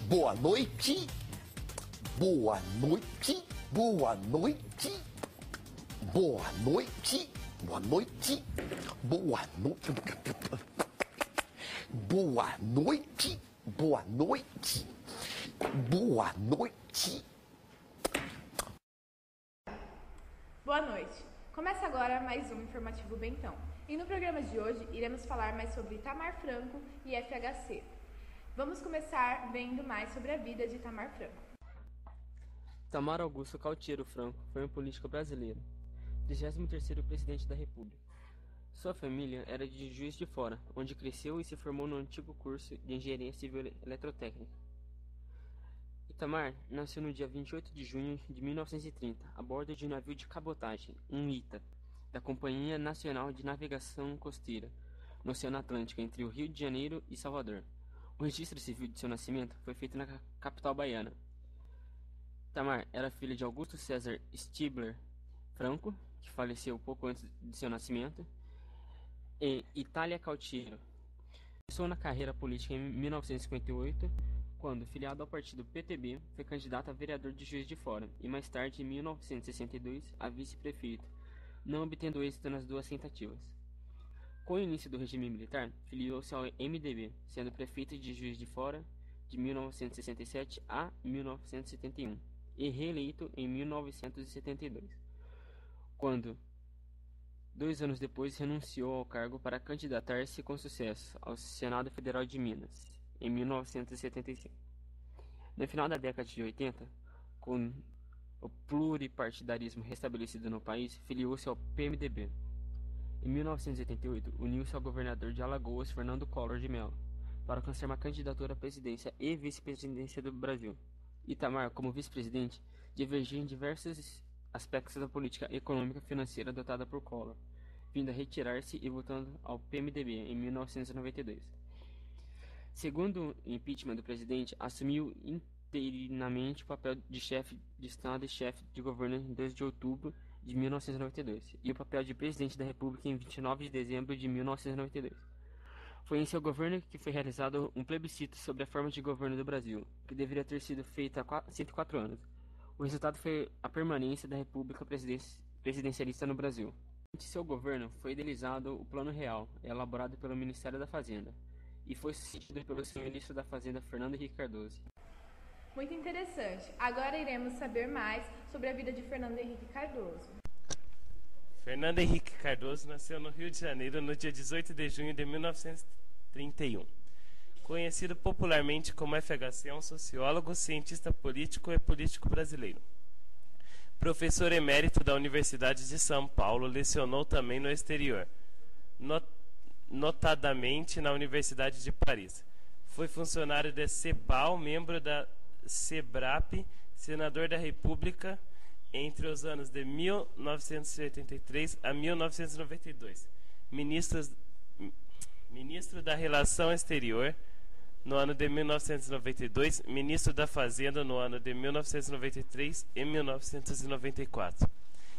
Boa noite. Boa noite. Boa noite. Boa noite. Boa noite. Boa noite. Boa noite. Boa noite. Boa noite. Boa noite. Começa agora mais um Informativo Bentão. E no programa de hoje iremos falar mais sobre Itamar Franco e FHC. Vamos começar vendo mais sobre a vida de Itamar Franco. Itamar Augusto Cautiero Franco foi um político brasileiro, 33º presidente da República. Sua família era de Juiz de Fora, onde cresceu e se formou no antigo curso de Engenharia Civil Eletrotécnica. Itamar nasceu no dia 28 de junho de 1930, a bordo de um navio de cabotagem, um ITA, da Companhia Nacional de Navegação Costeira, no Oceano Atlântico, entre o Rio de Janeiro e Salvador. O registro civil de seu nascimento foi feito na capital baiana. Itamar era filho de Augusto César Stibler Franco, que faleceu pouco antes de seu nascimento, e Itália Cautiero. Começou na carreira política em 1958, quando, filiado ao partido PTB, foi candidato a vereador de Juiz de Fora e mais tarde, em 1962, a vice-prefeito, não obtendo êxito nas duas tentativas. Com o início do regime militar, filiou-se ao MDB, sendo prefeito de Juiz de Fora de 1967 a 1971 e reeleito em 1972, quando, 2 anos depois, renunciou ao cargo para candidatar-se com sucesso ao Senado Federal de Minas, em 1975. No final da década de 80, com o pluripartidarismo restabelecido no país, filiou-se ao PMDB. Em 1988, uniu-se ao governador de Alagoas, Fernando Collor de Mello, para alcançar uma candidatura à presidência e vice-presidência do Brasil. Itamar, como vice-presidente, divergia em diversos aspectos da política econômica e financeira adotada por Collor, vindo a retirar-se e voltando ao PMDB em 1992. Segundo o impeachment do presidente, assumiu interinamente o papel de chefe de Estado e chefe de governo em 2 de outubro de 1992 e o papel de presidente da República em 29 de dezembro de 1992. Foi em seu governo que foi realizado um plebiscito sobre a forma de governo do Brasil, que deveria ter sido feito há 104 anos. O resultado foi a permanência da República presidencialista no Brasil. Durante seu governo foi idealizado o Plano Real, elaborado pelo Ministério da Fazenda, e foi sucedido pelo seu ministro da Fazenda, Fernando Henrique Cardoso. Muito interessante. Agora iremos saber mais sobre a vida de Fernando Henrique Cardoso. Fernando Henrique Cardoso nasceu no Rio de Janeiro no dia 18 de junho de 1931. Conhecido popularmente como FHC, é um sociólogo, cientista político e político brasileiro. Professor emérito da Universidade de São Paulo, lecionou também no exterior, notadamente na Universidade de Paris. Foi funcionário da CEPAL, membro da SEBRAP, senador da República entre os anos de 1983 a 1992, ministro da Relação Exterior no ano de 1992, ministro da Fazenda no ano de 1993 e 1994,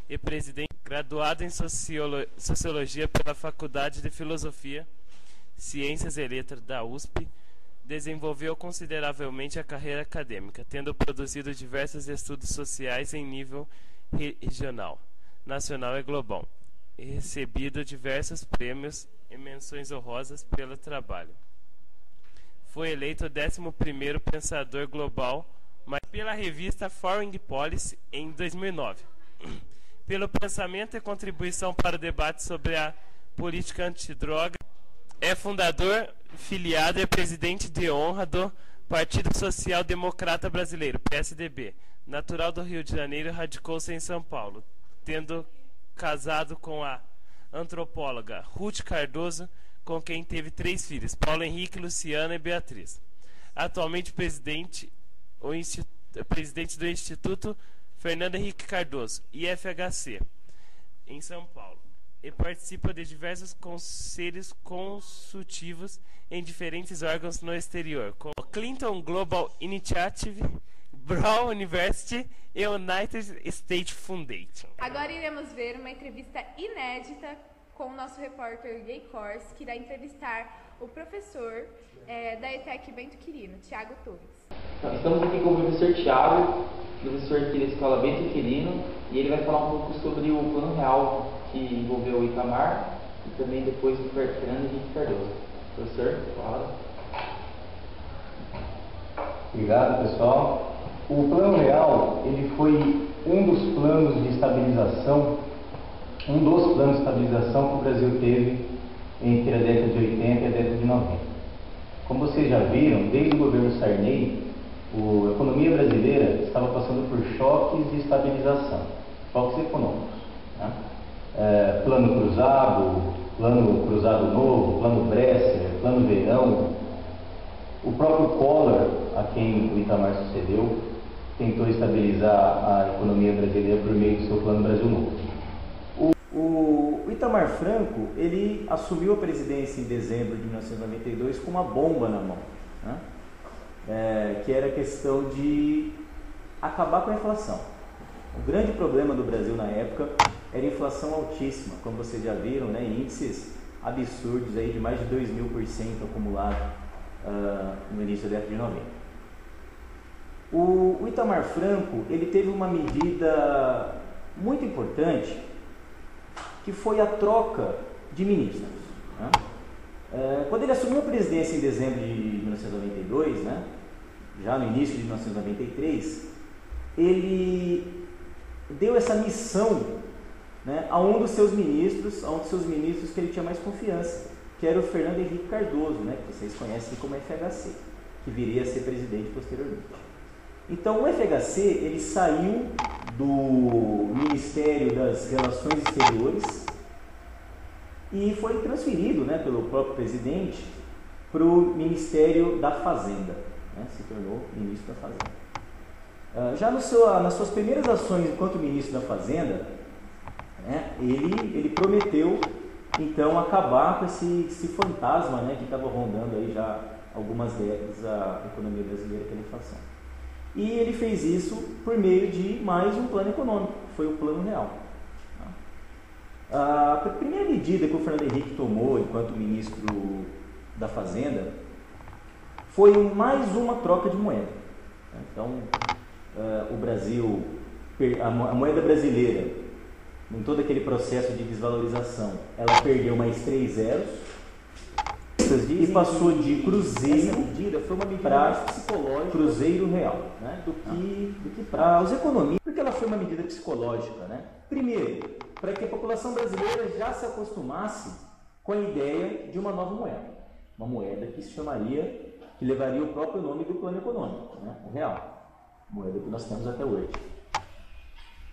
e presidente, graduado em Sociologia pela Faculdade de Filosofia, Ciências e Letras da USP. Desenvolveu consideravelmente a carreira acadêmica, tendo produzido diversos estudos sociais em nível regional, nacional e global, e recebido diversos prêmios e menções honrosas pelo trabalho. Foi eleito o 11º pensador global pela revista Foreign Policy em 2009, pelo pensamento e contribuição para o debate sobre a política antidroga. É fundador, filiado e presidente de honra do Partido Social Democrata Brasileiro, PSDB. Natural do Rio de Janeiro, radicou-se em São Paulo, tendo casado com a antropóloga Ruth Cardoso, com quem teve 3 filhos, Paulo Henrique, Luciana e Beatriz. Atualmente presidente do Instituto Fernando Henrique Cardoso, IFHC, em São Paulo, e participa de diversos conselhos consultivos em diferentes órgãos no exterior, como Clinton Global Initiative, Brown University e United States Foundation. Agora iremos ver uma entrevista inédita com o nosso repórter Gay Kors, que irá entrevistar o professor da ETEC Bento Quirino, Thiago Torres. Estamos aqui com o professor Thiago, professor aqui da Escola Bento Quirino, e ele vai falar um pouco sobre o Plano Real que envolveu o Itamar e também depois do Fernando Henrique Cardoso. Professor, fala. Obrigado, pessoal. O Plano Real, ele foi um dos planos de estabilização que o Brasil teve entre a década de 80 e a década de 90. Como vocês já viram, desde o governo Sarney, a economia brasileira estava passando por choques de estabilização, choques econômicos, né? Plano Cruzado Novo, Plano Bresser, Plano Verão. O próprio Collor, a quem o Itamar sucedeu, tentou estabilizar a economia brasileira por meio do seu Plano Brasil Novo. O Itamar Franco, ele assumiu a presidência em dezembro de 1992 com uma bomba na mão, né? Que era a questão de acabar com a inflação. O grande problema do Brasil na época era a inflação altíssima, como vocês já viram, né? Índices absurdos aí de mais de 2.000% acumulado no início da década de 90. O Itamar Franco, ele teve uma medida muito importante, que foi a troca de ministros, né? Quando ele assumiu a presidência em dezembro de 1992, né, já no início de 1993, ele deu essa missão, né, a um dos seus ministros que ele tinha mais confiança, que era o Fernando Henrique Cardoso, né, que vocês conhecem como FHC, que viria a ser presidente posteriormente. Então o FHC, ele saiu do Ministério das Relações Exteriores e foi transferido, né, pelo próprio presidente para o Ministério da Fazenda, né, se tornou ministro da Fazenda. Já nas suas primeiras ações enquanto ministro da Fazenda, né, ele prometeu então acabar com esse fantasma, né, que estava rondando aí já há algumas décadas a economia brasileira, que é a inflação. E ele fez isso por meio de mais um plano econômico, que foi o Plano Real. A primeira medida que o Fernando Henrique tomou enquanto ministro da Fazenda foi mais uma troca de moeda. Então, o Brasil, a moeda brasileira, em todo aquele processo de desvalorização, ela perdeu mais 3 zeros e passou de cruzeiro para cruzeiro real, né? do que para os economistas. Porque ela foi uma medida psicológica, né? Primeiro, para que a população brasileira já se acostumasse com a ideia de uma nova moeda, uma moeda que levaria o próprio nome do plano econômico, né? O real, moeda que nós temos até hoje.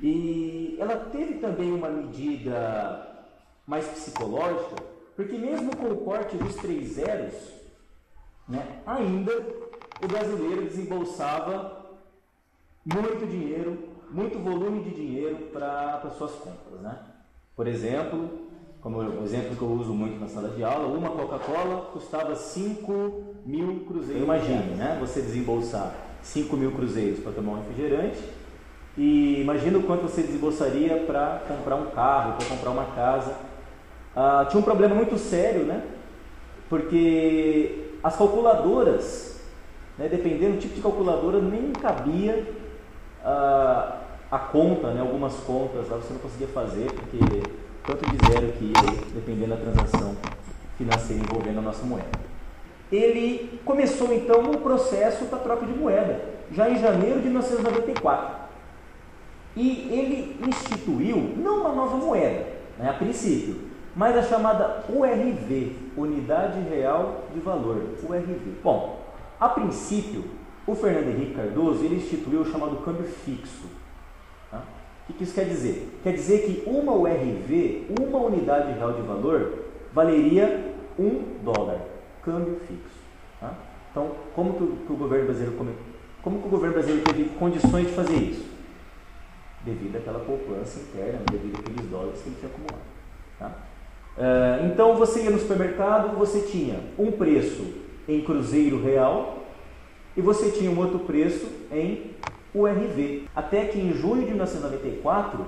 E ela teve também uma medida mais psicológica, porque mesmo com o corte dos 3 zeros, né, ainda o brasileiro desembolsava muito dinheiro, muito volume de dinheiro para suas compras, né? Por exemplo, como o exemplo que eu uso muito na sala de aula, uma Coca-Cola custava 5.000 cruzeiros. Imagine, né, você desembolsar 5.000 cruzeiros para tomar um refrigerante, e imagina o quanto você desembolsaria para comprar um carro, para comprar uma casa. Tinha um problema muito sério, né? Porque as calculadoras, né, dependendo do tipo de calculadora, nem cabia a conta, né? Algumas contas lá você não conseguia fazer, porque quanto de zero que ia, dependendo da transação financeira envolvendo a nossa moeda. Ele começou então um processo para troca de moeda, já em janeiro de 1994. E ele instituiu, não uma nova moeda, né, a princípio, mas a chamada URV, Unidade Real de Valor, URV. Bom, a princípio, o Fernando Henrique Cardoso, ele instituiu o chamado câmbio fixo. Tá? O que isso quer dizer? Quer dizer que uma URV, uma Unidade Real de Valor, valeria $1, câmbio fixo. Tá? Então, como que o governo brasileiro teve condições de fazer isso? Devido àquela poupança interna, devido àqueles dólares que ele tinha acumulado. Tá? Então você ia no supermercado, você tinha um preço em cruzeiro real e você tinha um outro preço em URV. Até que em junho de 1994,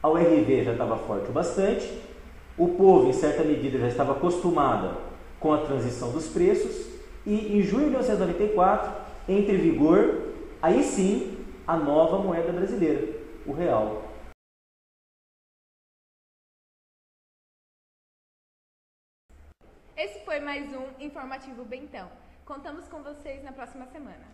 a URV já estava forte o bastante, o povo em certa medida já estava acostumado com a transição dos preços e em junho de 1994 entra em vigor, aí sim, a nova moeda brasileira, o real. Esse foi mais um Informativo Bentão. Contamos com vocês na próxima semana.